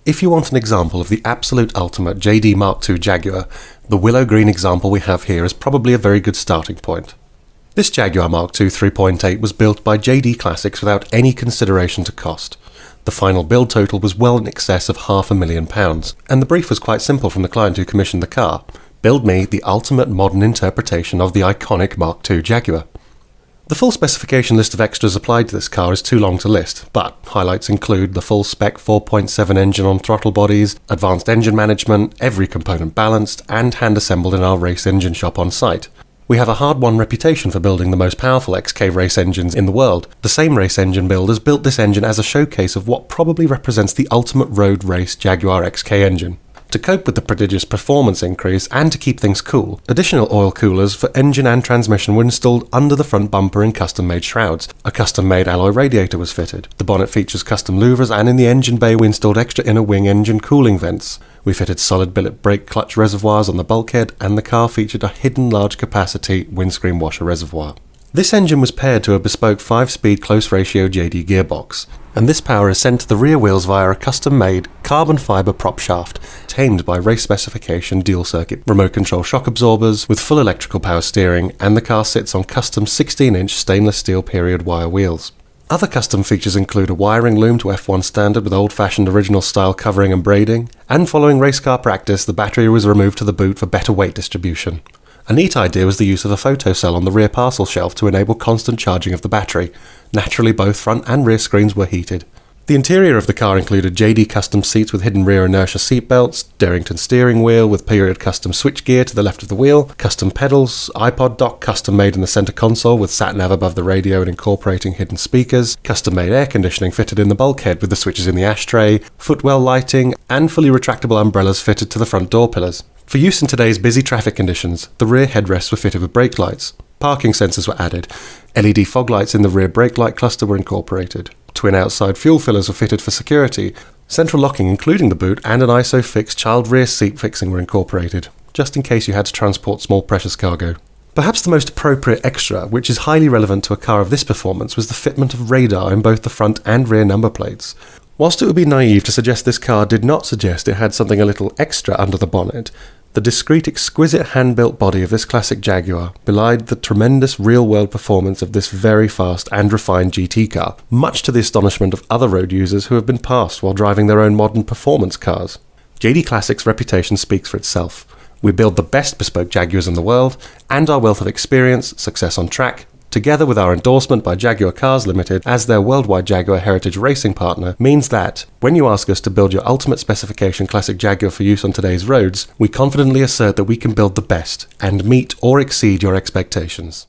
If you want an example of the absolute ultimate JD Mk2 Jaguar, the Willow Green example we have here is probably a very good starting point. This Jaguar Mk2 3.8 was built by JD Classics without any consideration to cost. The final build total was well in excess of £500,000, and the brief was quite simple from the client who commissioned the car. Build me the ultimate modern interpretation of the iconic Mk2 Jaguar. The full specification list of extras applied to this car is too long to list, but highlights include the full spec 4.7 engine on throttle bodies, advanced engine management, every component balanced, and hand-assembled in our race engine shop on site. We have a hard-won reputation for building the most powerful XK race engines in the world. The same race engine builders built this engine as a showcase of what probably represents the ultimate road race Jaguar XK engine. To cope with the prodigious performance increase and to keep things cool, additional oil coolers for engine and transmission were installed under the front bumper in custom-made shrouds. A custom-made alloy radiator was fitted. The bonnet features custom louvers, and in the engine bay we installed extra inner wing engine cooling vents. We fitted solid billet brake clutch reservoirs on the bulkhead, and the car featured a hidden large capacity windscreen washer reservoir. This engine was paired to a bespoke 5-speed close-ratio JD gearbox, and this power is sent to the rear wheels via a custom-made carbon fibre prop shaft, tamed by race specification dual-circuit remote control shock absorbers with full electrical power steering, and the car sits on custom 16-inch stainless steel period wire wheels. Other custom features include a wiring loom to F1 standard with old-fashioned original-style covering and braiding, and following race car practice, the battery was removed to the boot for better weight distribution. A neat idea was the use of a photocell on the rear parcel shelf to enable constant charging of the battery. Naturally, both front and rear screens were heated. The interior of the car included JD custom seats with hidden rear inertia seat belts, Darrington steering wheel with period custom switchgear to the left of the wheel, custom pedals, iPod dock custom made in the center console with sat-nav above the radio and incorporating hidden speakers, custom made air conditioning fitted in the bulkhead with the switches in the ashtray, footwell lighting, and fully retractable umbrellas fitted to the front door pillars. For use in today's busy traffic conditions, the rear headrests were fitted with brake lights. Parking sensors were added. LED fog lights in the rear brake light cluster were incorporated. Twin outside fuel fillers were fitted for security. Central locking, including the boot, and an ISO-fix child rear seat fixing were incorporated, just in case you had to transport small precious cargo. Perhaps the most appropriate extra, which is highly relevant to a car of this performance, was the fitment of radar in both the front and rear number plates. Whilst it would be naive to suggest this car did not suggest it had something a little extra under the bonnet, the discreet, exquisite hand-built body of this classic Jaguar belied the tremendous real-world performance of this very fast and refined GT car, much to the astonishment of other road users who have been passed while driving their own modern performance cars. JD Classics' reputation speaks for itself. We build the best bespoke Jaguars in the world, and our wealth of experience, success on track, together with our endorsement by Jaguar Cars Limited as their worldwide Jaguar Heritage Racing partner, means that, when you ask us to build your ultimate specification classic Jaguar for use on today's roads, we confidently assert that we can build the best and meet or exceed your expectations.